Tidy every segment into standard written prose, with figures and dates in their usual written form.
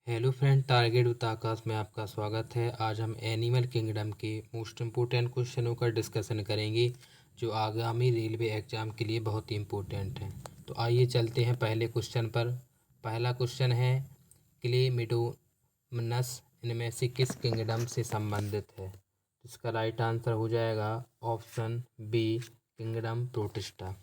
Hello friend, target with आकाश में आपका स्वागत है। आज हम एनिमल किंगडम के मोस्ट इम्पोर्टेंट क्वेश्चनों का डिस्कशन करेंगे जो आगामी रेलवे एग्ज़ाम के लिए बहुत ही इम्पोर्टेंट हैं। तो आइए चलते हैं पहले क्वेश्चन पर। पहला क्वेश्चन है, क्लेमेडोमनस इनमें से किस किंगडम से संबंधित है? इसका राइट आंसर हो जाएगा option B, kingdom protista.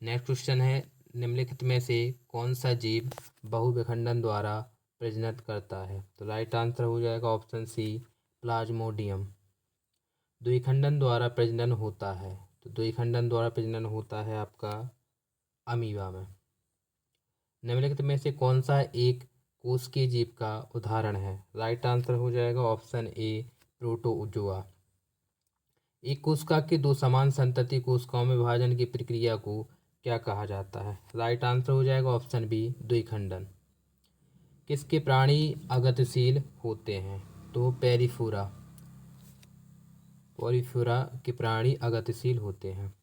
Next question है, निम्नलिखित में से कौन सा जीव बहुविखंडन द्वारा प्रजनन करता है? तो राइट आंसर हो जाएगा ऑप्शन सी, प्लाज्मोडियम। द्विखंडन द्वारा प्रजनन होता है, तो द्विखंडन द्वारा प्रजनन होता है आपका अमीबा में। निम्नलिखित में से कौन सा एक कोशिकीय जीव का उदाहरण है? राइट आंसर हो जाएगा ऑप्शन ए, प्रोटोजोआ। एक कोशिका के दो समान संतति कोशिकाओं में विभाजन की प्रक्रिया को क्या कहा जाता है? राइट आंसर हो जाएगा ऑप्शन बी, द्विखंडन। किसके प्राणी अगतिशील होते हैं? तो पेरिफेरा के प्राणी अगतिशील होते हैं।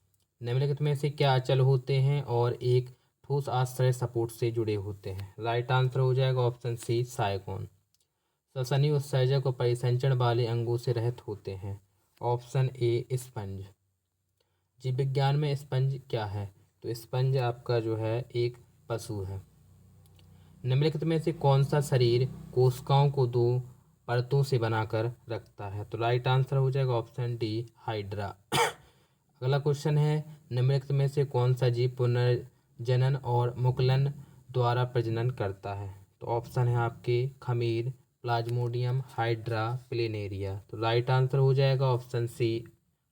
निम्नलिखित में से क्या अचल होते हैं और एक ठोस आश्रय सपोर्ट से जुड़े होते हैं? राइट आंसर हो जाएगा ऑप्शन सी, साइकोन। श्वसनीय उत्सर्जक और परिसंचरण वाले अंगों से रहित होते हैं। Option A, sponge. जीव विज्ञान में स्पंज क्या है? तो स्पंज आपका जो है एक पशु है। निम्नलिखित में से कौन सा शरीर कोशिकाओं को दो परतों से बनाकर रखता है? तो राइट आंसर हो जाएगा ऑप्शन डी, हाइड्रा। अगला क्वेश्चन है, निम्नलिखित में से कौन सा जीव पुनर्जनन और मुकुलन द्वारा प्रजनन करता है? तो ऑप्शन है आपके खमीर, प्लाज्मोडियम, हाइड्रा, प्लेनेरिया। तो राइट आंसर हो जाएगा option C,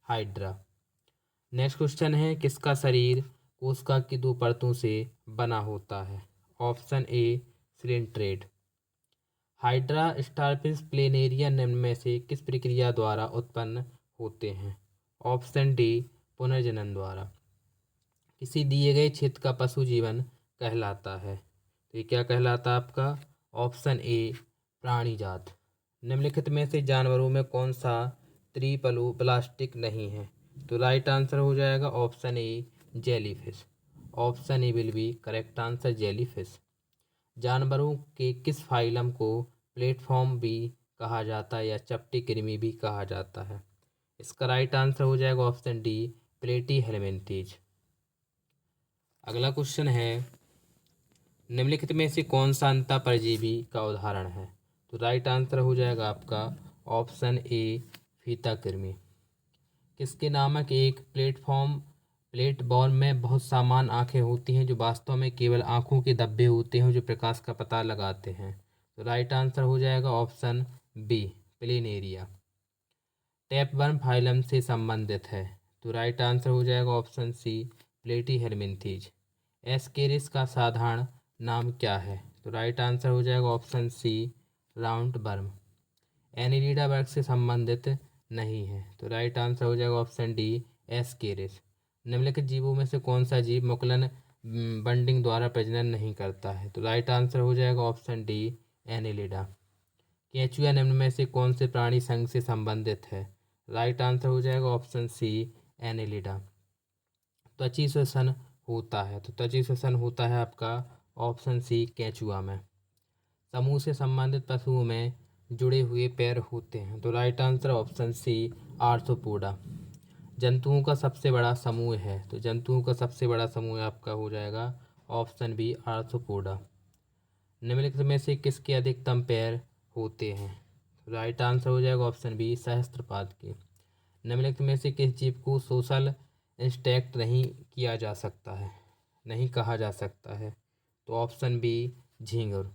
hydra. Next question है, किसका शरीर कोशिका की दो परतों से बना होता है? Option A, coelenterate. Hydra, starfish, planaria निम्न में से किस प्रक्रिया द्वारा उत्पन्न होते हैं? ऑप्शन डी, पुनर्जनन द्वारा। किसी दिए गए क्षेत्र का पशु जीवन कहलाता है, तो ये क्या कहलाता है आपका? ऑप्शन ए, प्राणीजात। निम्नलिखित में से जानवरों में कौन सा त्रिपलु प्लास्टिक नहीं है? तो राइट आंसर हो जाएगा option A, jellyfish. Option A will be correct answer, jellyfish. जानवरों के किस फाइलम को प्लेटफॉर्म भी कहा जाता है या चपटी कृमि भी कहा जाता है? इसका राइट आंसर हो जाएगा ऑप्शन डी, प्लेटीहेल्मिन्थीज। अगला क्वेश्चन है, निम्नलिखित में से कौन सा अंतः परजीवी का उदाहरण है? तो राइट आंसर हो जाएगा आपका ऑप्शन ए, फीता कृमि। किसके नामक एक प्लेटबॉल में बहुत समान आंखें होती हैं जो वास्तव में केवल आंखों के धब्बे होते हैं जो प्रकाश का पता लगाते हैं? तो राइट आंसर हो जाएगा option B, planaria. Tapeworm phylum से संबंधित है, तो राइट आंसर हो जाएगा ऑप्शन सी, प्लेटीहेल्मिन्थीज। एस्केरिस का साधारण नाम क्या है? तो राइट आंसर हो जाएगा option C, round worm. Annelida वर्ग से संबंधित नहीं है, तो राइट आंसर हो जाएगा ऑप्शन डी, एस्केरिस। निम्नलिखित जीवों में से कौन सा जीव मुकुलन बंडिंग द्वारा प्रजनन नहीं करता है? तो राइट आंसर हो जाएगा ऑप्शन डी, एनिलिडा। केंचुआ निम्न में से कौन से प्राणी संघ से संबंधित है? राइट आंसर हो जाएगा ऑप्शन सी, एनिलिडा। त्वची श्वसन होता है, तो त्वची श्वसन होता है आपका ऑप्शन सी, केंचुआ में। समूह से संबंधित पशुओं में जुड़े हुए पैर होते हैं, तो right answer option C, arthropoda. जंतुओं का सबसे बड़ा समूह है, तो जंतुओं का सबसे बड़ा समूह आपका हो जाएगा ऑप्शन बी, आर्थ्रोपोडा। निम्नलिखित में से किसके अधिकतम पैर होते हैं? राइट आंसर हो जाएगा ऑप्शन बी, सहस्त्रपाद के। निम्नलिखित में से किस जीव को सोशल इंस्टेक्ट नहीं किया जा सकता है, नहीं कहा जा सकता है? तो ऑप्शन बी, झींगुर।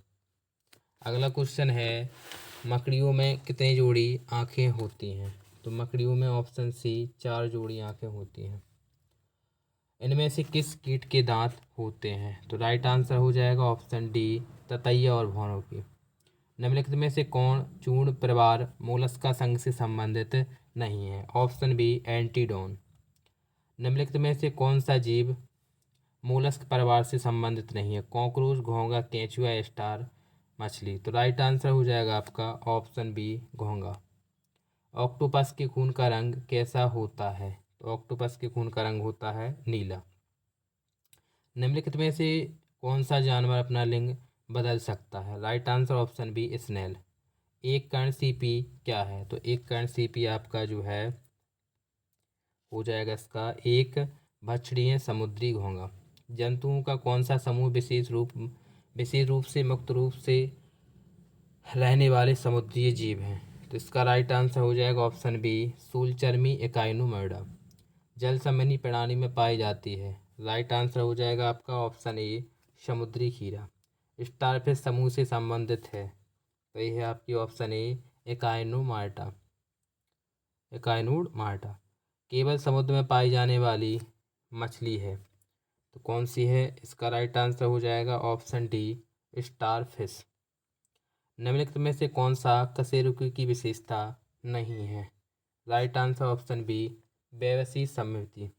अगला क्वेश्चन है, मकड़ियों में कितनी जोड़ी आँखें होती हैं? तो मकड़ियों में ऑप्शन सी, 4 जोड़ी आँखें होती हैं। इनमें से किस कीट के दांत होते हैं? तो राइट आंसर हो जाएगा ऑप्शन डी, ततैया और भौरों की। निम्नलिखित में से कौन चूर्ण परिवार मोलस्का संघ से संबंधित नहीं है? Option B, Antedon. निम्नलिखित में से कौन सा जीव मोलस्क परिवार से संबंधित नहीं है? कॉकरोच, घोंघा, केंचुआ, स्टार मछली। तो राइट आंसर हो जाएगा आपका ऑप्शन बी, घोंघा। ऑक्टोपस के खून का रंग कैसा होता है? तो ऑक्टोपस के खून का रंग होता है नीला। निम्नलिखित में से कौन सा जानवर अपना लिंग बदल सकता है। Right answer option B snail. एक कर्ण सीपी क्या है? तो एक कर्ण सीपी आपका जो है हो जाएगा इसका एक भक्षणीय समुद्री घोंघा। जंतुओं का कौन सा समूह विशेष रूप से मुक्त रूप से रहने वाले समुद्री जीव हैं? तो इसका राइट आंसर हो जाएगा ऑप्शन बी सूलचर्मी एकाइनोमेर्डा। जल संबंधी प्रणाली में पाई जाती है। राइट आंसर हो जाएगा आपका ऑप्शन ए समुद्री खीरा। स्टारफिश समूह से संबंधित है, तो ये है आपकी ऑप्शन ए एकाइनोमार्टा। एकाइनोड मार्टा केवल समुद्र में पाई जाने वाली मछली है, तो कौन सी है? इसका राइट आंसर हो जाएगा ऑप्शन डी स्टारफिश। निम्नलिखित में से कौन सा कशेरुकी की विशेषता नहीं है? राइट आंसर ऑप्शन बी बेवसी समृद्धि।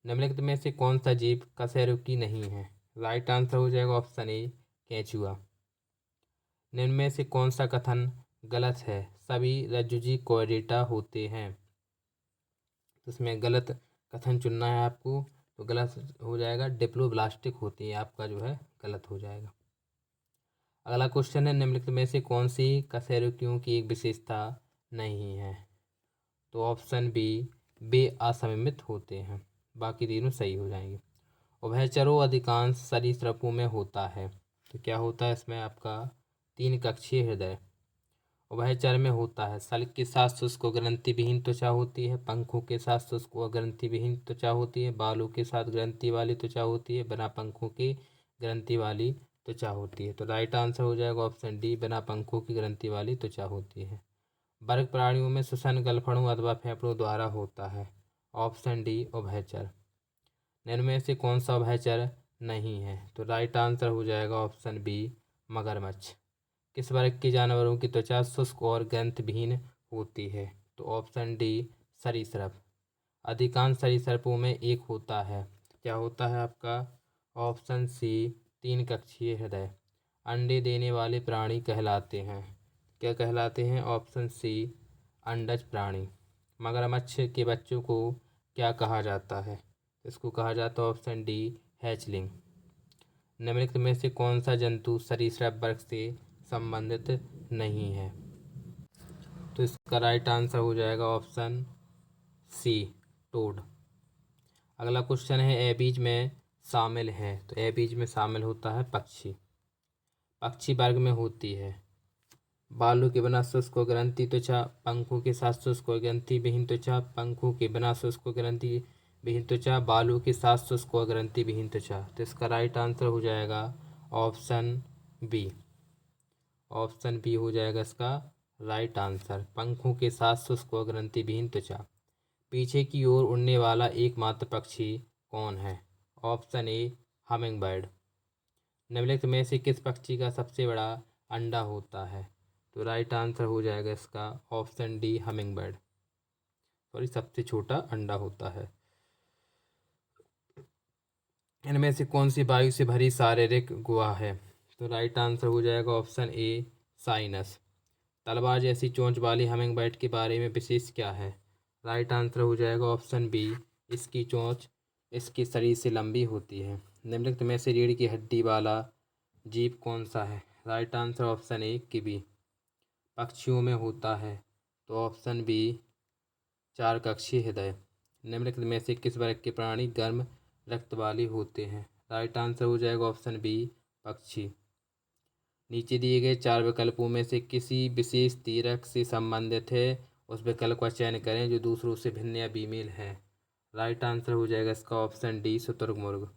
निम्नलिखित में से कौन सा जीव कशेरुकी नहीं है? राइट आंसर हो जाएगा ऑप्शन ए केंचुआ। निम्न में से कौन सा कथन गलत है? सभी रज्जुजी कोएडेटा होते हैं। तो इसमें गलत कथन चुनना है आपको, तो गलत हो जाएगा डिप्लोब्लास्टिक होती है, आपका जो है गलत हो जाएगा। अगला क्वेश्चन है निम्नलिखित में से कौन सी कशेरुकियों की एक विशेषता नहीं है? तो ऑप्शन बी वे असममित होते हैं, बाकी तीनों सही हो जाएंगे। उभयचरों अधिकांश सरीसृपों में होता है, तो क्या होता है इसमें आपका तीन कक्षीय हृदय उभयचर में होता है। सल्क के साथ शुष्क व ग्रंथि विहीन त्वचा होती है, पंखों के साथ शुष्क व ग्रंथि विहीन त्वचा होती है, बालों के साथ ग्रंथि वाली त्वचा होती है, बिना पंखों की ग्रंथि वाली त्वचा होती है। तो राइट आंसर हो जाएगा ऑप्शन डी बिना पंखों की ग्रंथि वाली त्वचा होती है। वर्ग प्राणियों में श्वसन गलफड़ों अथवा फेफड़ों द्वारा होता है। ऑप्शन डी उभयचर। निम्न में से कौन सा उभयचर नहीं है? तो राइट आंसर हो जाएगा ऑप्शन बी मगरमच्छ। किस वर्ग के जानवरों की त्वचा शुष्क और ग्रंथ विहीन होती है? तो ऑप्शन डी सरीसृप। अधिकांश सरीसृपों में एक होता है, क्या होता है आपका? ऑप्शन सी तीन कक्षीय हृदय। अंडे देने वाले प्राणी कहलाते हैं, क्या कहलाते हैं? ऑप्शन सी अंडज प्राणी। मगरमच्छ के बच्चों को क्या कहा जाता है? इसको कहा जाता है ऑप्शन डी हैचलिंग। निम्नलिखित में से कौन सा जंतु सरीसृप वर्ग से संबंधित नहीं है? तो इसका राइट आंसर हो जाएगा ऑप्शन सी टोड। अगला क्वेश्चन है ए बीज में शामिल है, तो ए बीज में शामिल होता है पक्षी। पक्षी वर्ग में होती है बालों के बिना शुष्क व ग्रंथि त्वचा, पंखों के साथ शुष्क व ग्रंथि विहीन त्वचा, पंखों के बिना शुष्क व ग्रंथि विहीन त्वचा, बालों के साथ शुष्क व ग्रंथि विहीन त्वचा। तो इसका राइट आंसर हो जाएगा ऑप्शन बी। ऑप्शन बी हो जाएगा इसका राइट आंसर, पंखों के साथ शुष्क व ग्रंथि विहीन त्वचा। पीछे की ओर उड़ने वाला एकमात्र पक्षी कौन है? ऑप्शन ए हमिंग बर्ड। निम्नलिखित में से किस पक्षी का सबसे बड़ा अंडा होता है? तो राइट आंसर हो जाएगा इसका option D humming bird. Sorry, सबसे छोटा अंडा होता है। इनमें से कौन सी वायु से भरी शारीरिक गुहा है? तो राइट आंसर हो जाएगा ऑप्शन ए साइनस। तलवार जैसी चोंच वाली हमिंग बर्ड के बारे में विशेष क्या है? राइट आंसर हो जाएगा ऑप्शन बी इसकी चोंच इसके शरीर से लंबी होती है। निम्नलिखित में से रीढ़ की हड्डी वाला जीव कौन सा है? Right answer option A kiwi. पक्षियों में होता है, तो ऑप्शन बी चार कक्षीय हृदय। निम्नलिखित में से किस वर्ग के प्राणी गर्म रक्त वाले होते हैं? राइट आंसर हो जाएगा ऑप्शन बी पक्षी। नीचे दिए गए चार विकल्पों में से किसी विशेष तीरक से संबंधित है, उस विकल्प का चयन करें जो दूसरों से भिन्न या बेमेल है। राइट आंसर हो जाएगा इसका ऑप्शन डी शुतुरमुर्ग।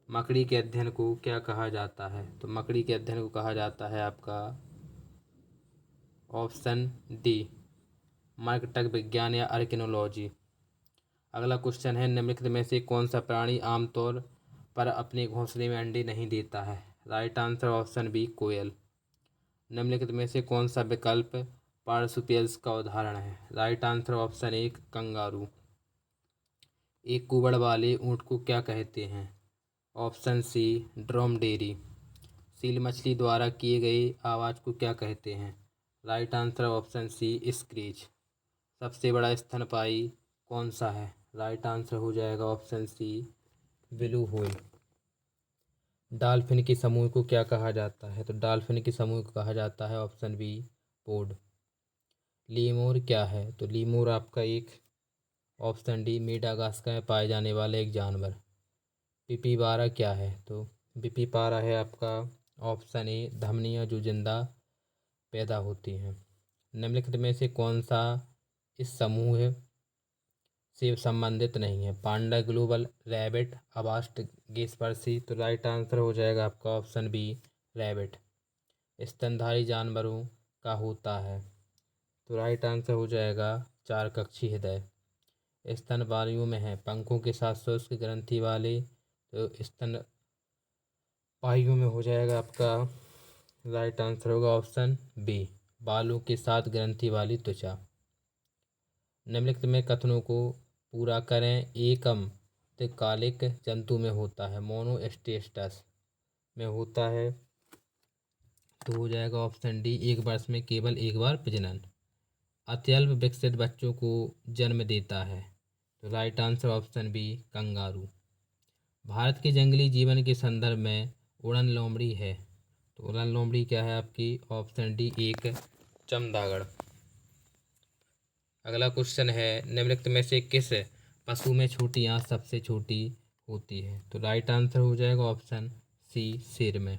मकड़ी के अध्ययन को क्या कहा जाता है? तो मकड़ी के अध्ययन को कहा जाता है आपका ऑप्शन डी मर्कटक विज्ञान या आर्किनोलॉजी। अगला क्वेश्चन है निम्नलिखित में से कौन सा प्राणी आमतौर पर अपने घोंसले में अंडे नहीं देता है? राइट आंसर ऑप्शन बी कोयल। निम्नलिखित में से कौन सा विकल्प पार्सुपियल्स का उदाहरण है? Right answer option A kangaroo. एक कुबड़ वाले ऊँट को क्या कहते हैं? Option C ड्रोमडेरी। सील मछली द्वारा किए गए आवाज़ को क्या कहते हैं? Right answer option C screech. सबसे बड़ा स्तनपायी कौन सा है? राइट आंसर हो जाएगा option C blue whale. Dolphin के समूह को क्या कहा जाता है? तो डॉल्फिन के समूह को कहा जाता है ऑप्शन बी पोड। लीमूर क्या है? तो लीमूर आपका एक ऑप्शन डी मेडागास्कर में पाए जाने वाला एक जानवर। पिपीबारा क्या है? तो पिपीबारा है आपका ऑप्शन ए धमनियाँ जो जिंदा पैदा होती हैं। निम्नलिखित में से कौन सा इस समूह से संबंधित नहीं है? पांडा, ग्लोबल, रैबिट, अबास्ट, गेस्पर्सी। तो राइट आंसर हो जाएगा आपका ऑप्शन बी रैबिट। स्तनधारी जानवरों का होता है। तो राइट आंसर हो जाएगा चार कक्षी हृदय। स्तन वायुओं में है, पंखों के साथ शुष्क ग्रंथि वाले। तो स्तन वायुओं में हो जाएगा आपका राइट आंसर होगा ऑप्शन बी बालों के साथ ग्रंथि वाली त्वचा। निम्नलिखित में कथनों को पूरा करें। एकम कालिक जंतु में होता है, मोनोस्टेटस में होता है। तो हो जाएगा ऑप्शन डी एक वर्ष में केवल एक बार प्रजनन। अत्यल्प विकसित बच्चों को जन्म देता है। तो right answer option B kangaroo. Bharat के जंगली जीवन के संदर्भ में उड़न लोमड़ी है। तो उड़न लोमड़ी क्या है आपकी? ऑप्शन डी एक चमगादड़। अगला क्वेश्चन है निम्नलिखित में से किस पशु में छोटी आंत सबसे छोटी होती है? तो राइट आंसर हो जाएगा ऑप्शन सी शेर में।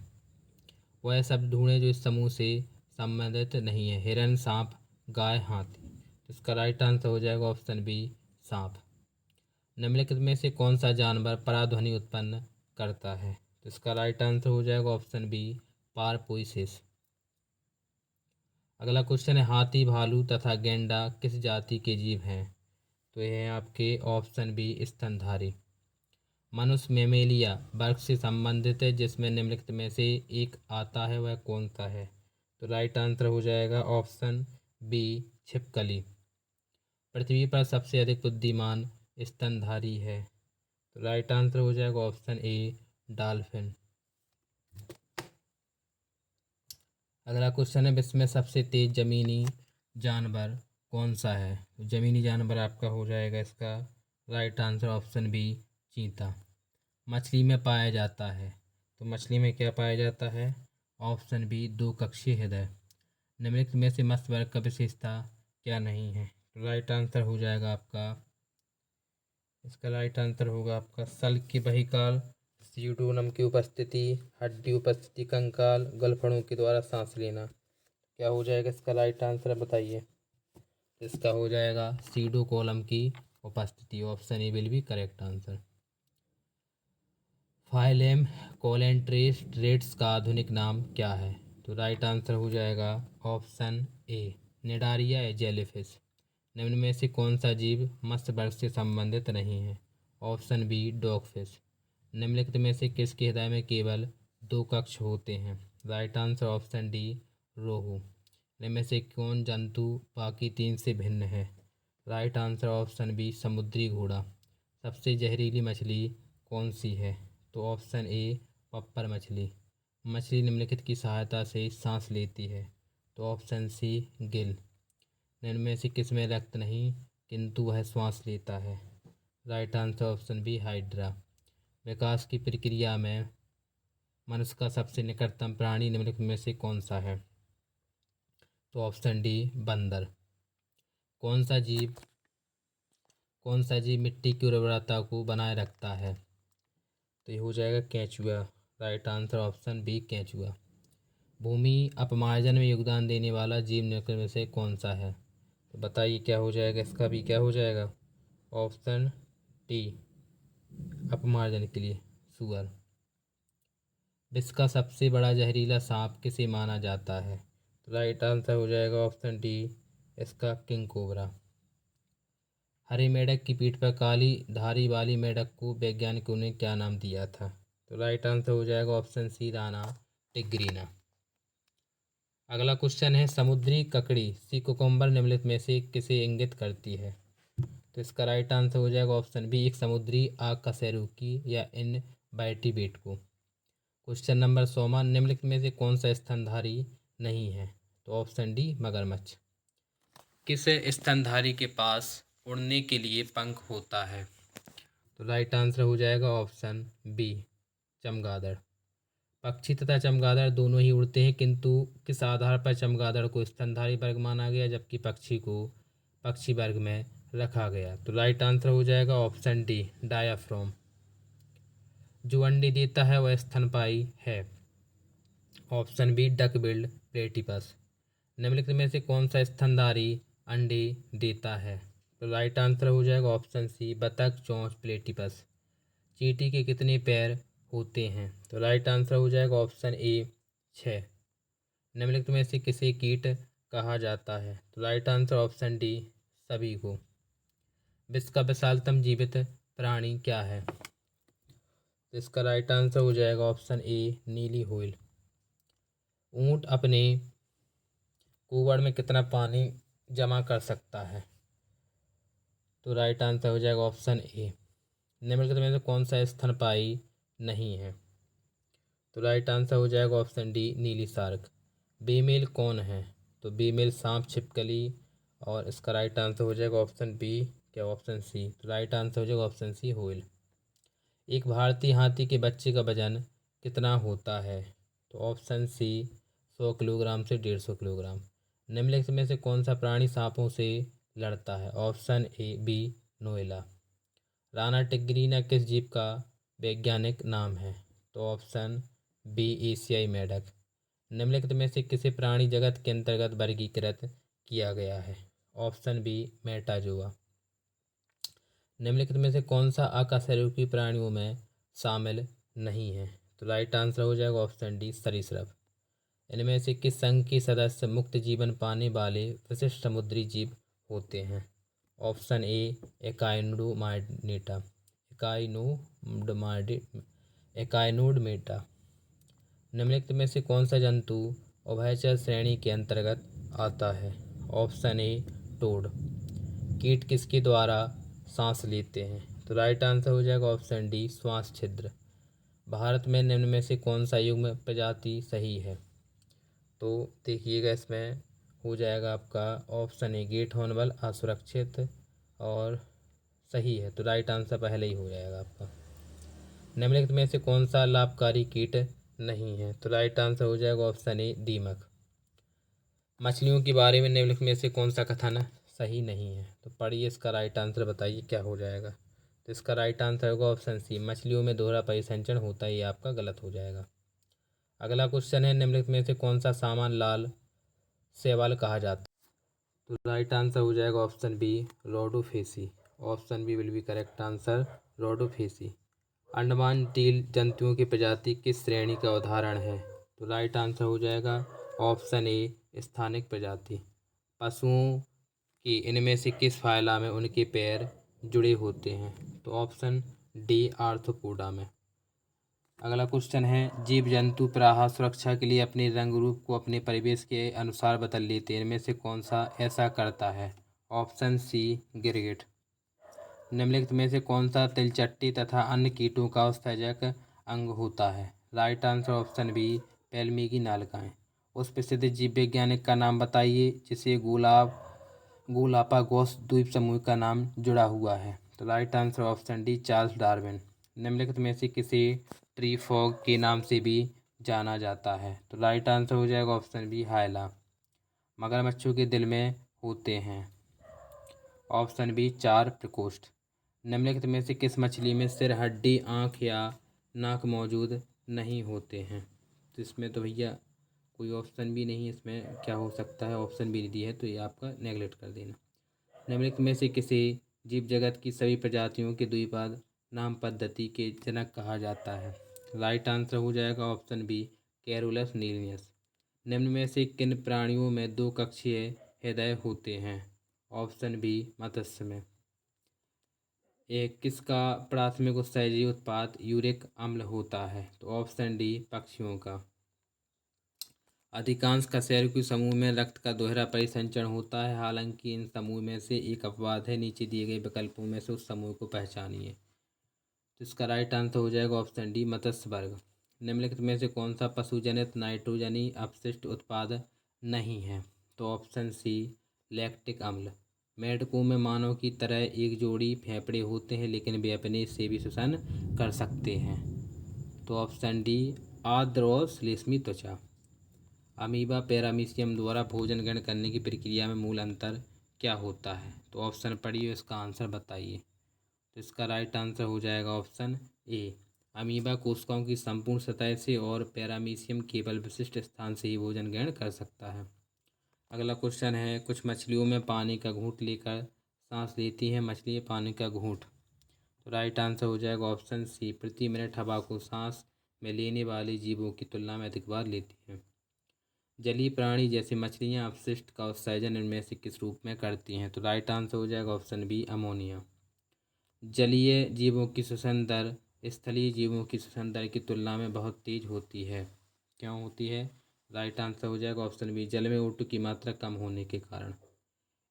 वह शब्द ढूंढें जो इस समूह से संबंधित नहीं है। हिरन, सांप, गाय, हाथी। तो इसका राइट आंसर हो जाएगा ऑप्शन बी सांप। निम्नलिखित में से कौन सा जानवर पराध्वनि उत्पन्न करता है? तो इसका राइट आंसर हो जाएगा ऑप्शन बी पारपोइसिस। अगला क्वेश्चन है हाथी, भालू तथा गैंडा किस जाति के जीव हैं? तो ये हैं आपके ऑप्शन बी स्तनधारी। मनुष्य मेमेलिया वर्ग से संबंधित है जिसमें निम्नलिखित में से एक आता है, वह कौन सा है? तो राइट आंसर हो जाएगा ऑप्शन बी छिपकली। पृथ्वी पर सबसे अधिक बुद्धिमान स्तनधारी है। तो राइट आंसर हो जाएगा ऑप्शन ए डॉल्फिन। अगला क्वेश्चन है विश्व में सबसे तेज जमीनी जानवर कौन सा है? तो जमीनी जानवर आपका हो जाएगा इसका राइट आंसर ऑप्शन बी चीता। मछली में पाया जाता है। तो मछली में क्या पाया जाता है? ऑप्शन बी दो कक्षीय हृदय। निम्नलिखित में से मत्स्य वर्ग का विशेषता क्या नहीं है? तो राइट आंसर हो जाएगा आपका इसका राइट आंसर होगा आपका सल्क की बहिकाल, सीडोनम की उपस्थिति, हड्डी उपस्थिति, कंकाल, गलफड़ों के द्वारा सांस लेना। क्या हो जाएगा इसका राइट आंसर बताइए? इसका हो जाएगा सीडो कॉलम की उपस्थिति। Option A will be correct answer. Phylum coelenterates का आधुनिक नाम क्या है? तो राइट आंसर हो जाएगा ऑप्शन ए निडारिया जेलीफिश। निम्न में से कौन सा जीव मत्स्य वर्ग से संबंधित नहीं है? Option B dogfish. निम्नलिखित में से किसके हृदय में केवल दो कक्ष होते हैं? राइट आंसर ऑप्शन डी रोहू। इनमें से कौन जंतु बाकी तीन से भिन्न है? राइट आंसर ऑप्शन बी समुद्री घोड़ा। सबसे जहरीली मछली कौन सी है? तो ऑप्शन ए पप्पर मछली। मछली निम्नलिखित की सहायता से सांस लेती है। तो ऑप्शन सी गिल। इनमें से किस में रक्त नहीं किंतु वह श्वास लेता है? Right answer option B hydra. विकास की प्रक्रिया में मनुष्य का सबसे निकटतम प्राणी निम्नलिखित में से कौन सा है? तो ऑप्शन डी बंदर। कौन सा जीव मिट्टी की उर्वरता को बनाए रखता है? तो ये हो जाएगा केंचुआ। राइट आंसर ऑप्शन बी केंचुआ। भूमि अपमार्जन में योगदान देने वाला जीव निम्नलिखित में से कौन सा है? तो बताइए क्या हो जाएगा इसका भी? क्या हो जाएगा? ऑप्शन टी अपमार्जन के लिए सुअर। विश्व का सबसे बड़ा जहरीला सांप किसे माना जाता है? तो राइट आंसर हो जाएगा ऑप्शन डी इसका किंग कोबरा। हरे मेढक की पीठ पर काली धारी वाली मेढक को वैज्ञानिकों ने क्या नाम दिया था? तो राइट आंसर हो जाएगा ऑप्शन सी राना टिग्रीना। अगला क्वेश्चन है समुद्री ककड़ी सी कुकुम्बर निम्नलिखित में से किसे इंगित करती है? तो इसका राइट आंसर हो जाएगा ऑप्शन बी एक समुद्री आकशेरुकी या इनवर्टिब्रेट को। क्वेश्चन नंबर 16 निम्नलिखित में से कौन सा स्तनधारी नहीं है? तो ऑप्शन डी मगरमच्छ। किस स्तनधारी के पास उड़ने के लिए पंख होता है? तो राइट आंसर हो जाएगा ऑप्शन बी चमगादड़। पक्षी तथा चमगादड़ दोनों ही उड़ते हैं, किंतु किस आधार पर चमगादड़ को स्तनधारी वर्ग माना गया जबकि पक्षी को पक्षी वर्ग में रखा गया? तो राइट आंसर हो जाएगा ऑप्शन डी, डायाफ्राम। जो अंडे देता है वह स्तनपायी है। Option B, duck billed platypus. निम्नलिखित में से कौन सा स्तनधारी अंडे देता है? तो राइट आंसर हो जाएगा ऑप्शन सी, बतख, चोंच, प्लेटिपस। चींटी के कितने पैर होते हैं? तो राइट आंसर हो जाएगा ऑप्शन ए, 6। निम्नलिखित में से किसे कीट कहा जाता है? तो राइट आंसर ऑप्शन डी, सभी को। विश्व का विशालतम जीवित प्राणी क्या है? तो इसका राइट आंसर हो जाएगा ऑप्शन ए, नीली व्हेल। ऊंट अपने कुहड़ में कितना पानी जमा कर सकता है? तो राइट आंसर हो जाएगा ऑप्शन ए। निम्नलिखित में से कौन सा स्तनपायी नहीं है? तो राइट आंसर हो जाएगा ऑप्शन डी, नीली शार्क। बेमेल कौन है? तो बेमेल सांप, छिपकली। और इसका राइट आंसर हो जाएगा ऑप्शन बी, क्या ऑप्शन सी। तो राइट आंसर हो जाएगा ऑप्शन सी, व्हेल। एक भारतीय हाथी के बच्चे का वजन कितना होता है? तो ऑप्शन सी, 100 किलोग्राम से 150 किलोग्राम। निम्नलिखित में से कौन सा प्राणी सांपों से लड़ता है? ऑप्शन ए, बी, नोएला। राणा टिग्रीना किस जीव का वैज्ञानिक नाम है? तो ऑप्शन बी, एशियाई मेढक। निम्नलिखित में से किसे प्राणी जगत के अंतर्गत वर्गीकृत किया गया है? Option B, metazoa. निम्नलिखित में से कौन सा अकशेरुकी प्राणियों में शामिल नहीं है? तो राइट आंसर हो जाएगा ऑप्शन डी, सरीसृप। इनमें से किस संघ के सदस्य मुक्त जीवन पाने वाले विशिष्ट समुद्री जीव होते हैं? Option A, echinodermata. एकाइनोडर्मेटा। निम्नलिखित में से कौन सा जंतु उभयचर श्रेणी के अंतर्गत आता है? Option A, toad. कीट किसके द्वारा सांस लेते हैं? तो राइट आंसर हो जाएगा ऑप्शन डी, श्वास छिद्र। भारत में निम्न में से कौन सा युग्म प्रजाति सही है? तो देखिएगा, इसमें हो जाएगा आपका ऑप्शन ए, गेट हॉर्नबिल, असुरक्षित और सही है। तो राइट आंसर पहले ही हो जाएगा आपका। निम्नलिखित में से कौन सा लाभकारी कीट नहीं है? तो राइट आंसर हो जाएगा ऑप्शन ए, दीमक। मछलियों के बारे में निम्नलिखित में से कौन सा कथन सही नहीं है? तो पढ़िए, इसका राइट आंसर बताइए क्या हो जाएगा। तो इसका राइट आंसर होगा ऑप्शन सी, मछलियों में दोहरा परिसंचरण होता है, ये आपका गलत हो जाएगा। अगला क्वेश्चन है, निम्नलिखित में से कौन सा सामान लाल शैवाल कहा जाता है? तो राइट आंसर हो जाएगा option B, Rhodophyceae. Option B will be correct answer, Rhodophyceae. Andaman teal जंतुओं की प्रजाति किस श्रेणी का उदाहरण है? तो राइट आंसर हो जाएगा ऑप्शन ए, स्थानिक प्रजाति। पशुओं की इनमें से किस फाइला में उनके पैर जुड़े होते हैं? तो ऑप्शन डी, आर्थ्रोपोडा में। अगला क्वेश्चन है, जीव जंतु प्रायः सुरक्षा के लिए अपने रंग रूप को अपने परिवेश के अनुसार बदल लेते हैं, इनमें से कौन सा ऐसा करता है? ऑप्शन सी, गिरगिट। निम्नलिखित में से कौन सा तिलचट्टी तथा अन्य कीटों का उत्सर्जक अंग होता है? राइट आंसर ऑप्शन बी, पैल्मी की नालिकाएं। उस प्रसिद्ध जीव वैज्ञानिक का नाम बताइए जिसे गोलापागोस द्वीप समूह का नाम जुड़ा हुआ है। तो right answer option D, Charles Darwin. निम्नलिखित में से किसे ट्री फॉग के नाम से भी जाना जाता है? तो राइट आंसर हो जाएगा ऑप्शन बी, हायला। मगरमच्छों के दिल में होते हैं? ऑप्शन बी, 4 प्रकोष्ठ। निम्नलिखित में से किस मछली में सिर, हड्डी, आँख या नाक मौजूद नहीं होते हैं? तो इसमें तो भैया कोई ऑप्शन भी नहीं है, इसमें क्या हो सकता है, ऑप्शन भी दी है तो ये आपका नेगलेक्ट कर देना। निम्नलिखित में से किसे जीव जगत की सभी प्रजातियों के द्विपाद नाम पद्धति के जनक कहा जाता है? राइट आंसर हो जाएगा ऑप्शन बी, कैरोलस नीलियस। निम्न में से किन प्राणियों में 2 कक्षीय हृदय होते हैं? ऑप्शन बी, मत्स्य में। एक किसका प्राथमिक उत्सर्जनीय उत्पाद यूरिक अम्ल होता है? तो ऑप्शन डी, पक्षियों का। अधिकांश कशेरुकी समूह में रक्त का दोहरा परिसंचरण होता है, हालांकि इन समूह में से एक अपवाद है, नीचे दिए गए विकल्पों में से उस समूह को पहचानिए। तो इसका राइट आंसर हो जाएगा ऑप्शन डी, मत्स्य वर्ग। निम्नलिखित में से कौन सा पशुजनित नाइट्रोजनी अपशिष्ट उत्पाद नहीं है? तो ऑप्शन सी, लैक्टिक अम्ल। मेढकों में मानव की तरह एक जोड़ी फेफड़े होते हैं, लेकिन वे अपने से भी श्वसन कर सकते हैं। तो ऑप्शन डी, आर्द्र और श्लेष्मी त्वचा। अमीबा पैरामीशियम द्वारा भोजन ग्रहण करने की प्रक्रिया में मूल अंतर क्या होता है? तो ऑप्शन पढ़िए, इसका आंसर बताइए। तो इसका राइट आंसर हो जाएगा ऑप्शन ए। अमीबा कोशिकाओं की संपूर्ण सतह से और पैरामीशियम केवल विशिष्ट स्थान से ही भोजन ग्रहण कर सकता है। अगला क्वेश्चन है, कुछ मछलियों में पानी का घूंट लेकर सांस लेती हैं मछली पानी का घूंट। तो राइट आंसर हो जाएगा ऑप्शन सी। प्रति मिनट हवा को सांस में लेने वाले जीवों की तुलना में अधिक बार लेती हैं। जलीय प्राणी जैसे मछलियां अपशिष्ट का उत्सर्जन इनमें से किस रूप में करती हैं? तो राइट आंसर हो जाएगा ऑप्शन बी, अमोनिया। जलीय जीवों की श्वसन दर स्थलीय जीवों की श्वसन दर की तुलना में बहुत तेज होती है। क्यों होती है? राइट आंसर हो जाएगा ऑप्शन बी, जल में O2 की मात्रा कम होने के कारण।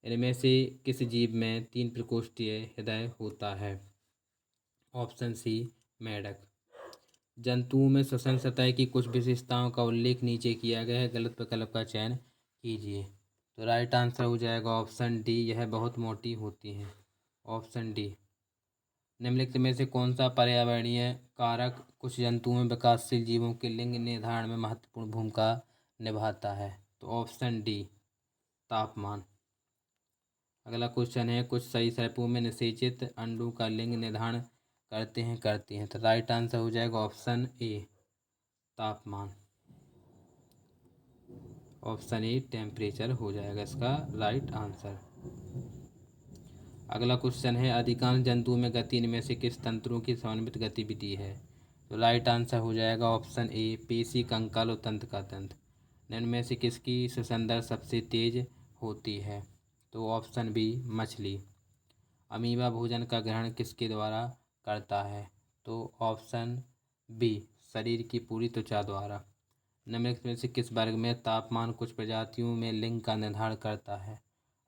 इनमें से किस जीव में 3 प्रकोष्ठीय हृदय होता है? ऑप्शन सी, मेढक। जंतुओं में श्वसन सतह की कुछ विशेषताओं का उल्लेख नीचे किया गया है, गलत विकल्प का चयन कीजिए। तो राइट आंसर हो जाएगा ऑप्शन डी, यह बहुत मोटी होती हैं। Option D. निम्नलिखित में से कौन सा पर्यावरणीय कारक कुछ जंतुओं में विकासशील जीवों के लिंग निर्धारण में महत्वपूर्ण भूमिका निभाता है? तो ऑप्शन डी, तापमान। अगला क्वेश्चन है, कुछ सरीसृपों में निषेचित अंडों का लिंग निर्धारण करती हैं। तो राइट आंसर हो जाएगा ऑप्शन ए, तापमान। ऑप्शन ए, टेम्परेचर हो जाएगा इसका राइट आंसर। अगला क्वेश्चन है, अधिकांश जंतुओं में गति इनमें से किस तंत्रों की समन्वित गतिविधि है? तो राइट आंसर हो जाएगा ऑप्शन ए, पेशी, कंकाल और तंत्र का तंत्र। इनमें से किसकी श्वसन दर सबसे तेज होती है? तो ऑप्शन बी, मछली। अमीबा भोजन का ग्रहण किसके द्वारा करता है? तो ऑप्शन बी, शरीर की पूरी त्वचा द्वारा। निम्नलिखित में से किस वर्ग में तापमान कुछ प्रजातियों में लिंग का निर्धारण करता है?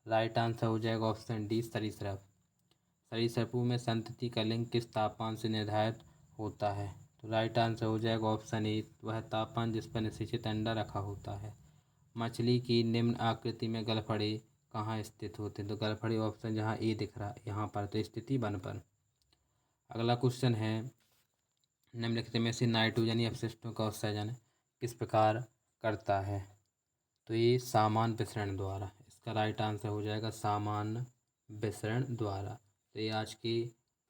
राइट आंसर हो जाएगा ऑप्शन डी, सरीसृप। सरीसृपों में संतति का लिंग किस तापमान से निर्धारित होता है? तो राइट आंसर हो जाएगा ऑप्शन ए, वह तापमान जिस पर निषेचित अंडा रखा होता है। मछली की निम्न आकृति में गलफड़े कहाँ स्थित होते हैं? तो गलफड़े ऑप्शन जहाँ ए दिख रहा है यहाँ पर, तो स्थिति 1 पर। अगला क्वेश्चन है, निम्नलिखित में से नाइट्रोजनी अपशिष्टों का उत्सर्जन किस प्रकार करता है? तो ये सामान्य विसरण द्वारा। इसका राइट आंसर हो जाएगा सामान्य विसरण द्वारा। तो ये आज के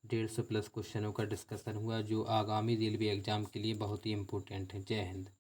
150 प्लस क्वेश्चनों का डिस्कशन हुआ, जो आगामी रेलवे एग्जाम के लिए बहुत ही इम्पोर्टेंट है। जय हिंद।